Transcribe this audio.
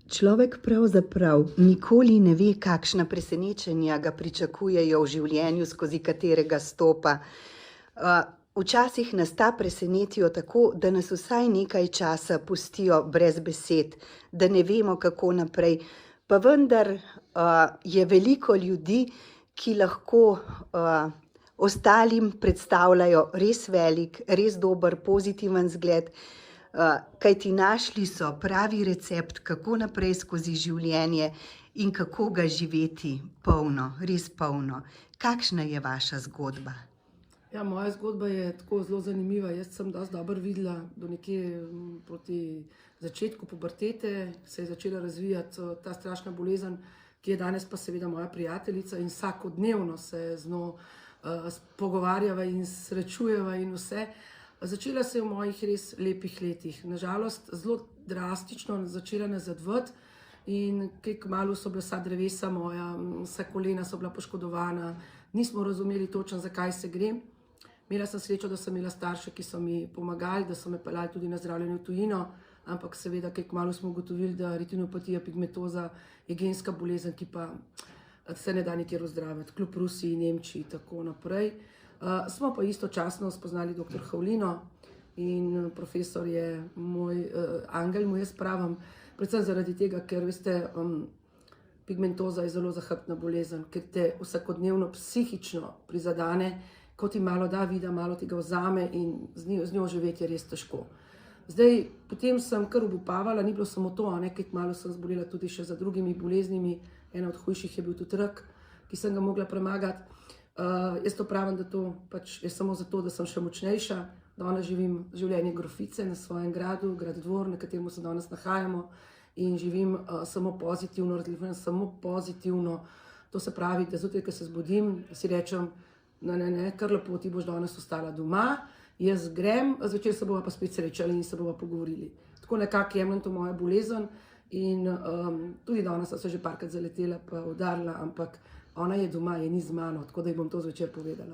Človek pravzaprav nikoli ne ve, kakšna presenečenja ga pričakujejo v življenju, skozi katerega stopa. Včasih nas ta presenetijo tako, da nas vsaj nekaj časa pustijo brez besed, da ne vemo, kako naprej. Pa vendar je veliko ljudi, ki lahko ostalim predstavljajo res velik, res dober, pozitiven zgled. Kajti našli so pravi recept, kako naprej skozi življenje in kako ga živeti polno, res polno. Kakšna je vaša zgodba? Ja, moja zgodba je tako zelo zanimiva. Jaz sem dosti dobro videla do nekje proti začetku pubertete, se je začela razvijati ta strašna bolezen, ki je danes pa seveda moja prijateljica in vsakodnevno se z njo pogovarjava in srečujeva in vse. Začela se je v mojih res lepih letih. Nažalost, zelo drastično začela nazadovati in kaj kmalu so bila vsa drevesa moja, vsa kolena so bila poškodovana, nismo razumeli točno, zakaj se gre. Imela sem srečo, da sem imela starše, ki so mi pomagali, da so me peljali tudi na zdravljenje v tujino, ampak seveda kaj kmalu smo ugotovili, da retinopatija pigmentoza je genska bolezen, ki pa se ne da nikjer ozdraviti, kljub Rusiji, Nemčiji in tako naprej. Smo pa istočasno spoznali dr. Havlino in profesor je moj angel, mu jaz pravim, predvsem zaradi tega, ker veste, pigmentoza je zelo zahrbtna bolezen, ker te vsakodnevno psihično prizadene, ko ti malo da vida, malo ti ga vzame in z njo živeti je res težko. Zdaj, potem sem kar obupavala, ni bilo samo to, kaj kmalu sem zbolela tudi še za drugimi boleznimi, ena od hujših je bil tudi rak, ki sem ga mogla premagati. Jaz to pravim, da to pač je samo zato, da sem še močnejša. Danes živim življenje grofice na svojem gradu, grad Dvor, na katerem se danes nahajamo in živim samo pozitivno, razgledam samo pozitivno. To se pravi, da zjutraj, ko se zbudim, si rečem, ne, kar lepo, ti boš danes ostala doma, jaz grem, zvečer se bova pa spet srečali in se bova pogovorili. Tako nekako jemljem to mojo bolezen in tudi danes sem se že parkrat zaletela pa udarila, ampak ona je doma, je ni z mano, tako da ji bom to zvečer povedala.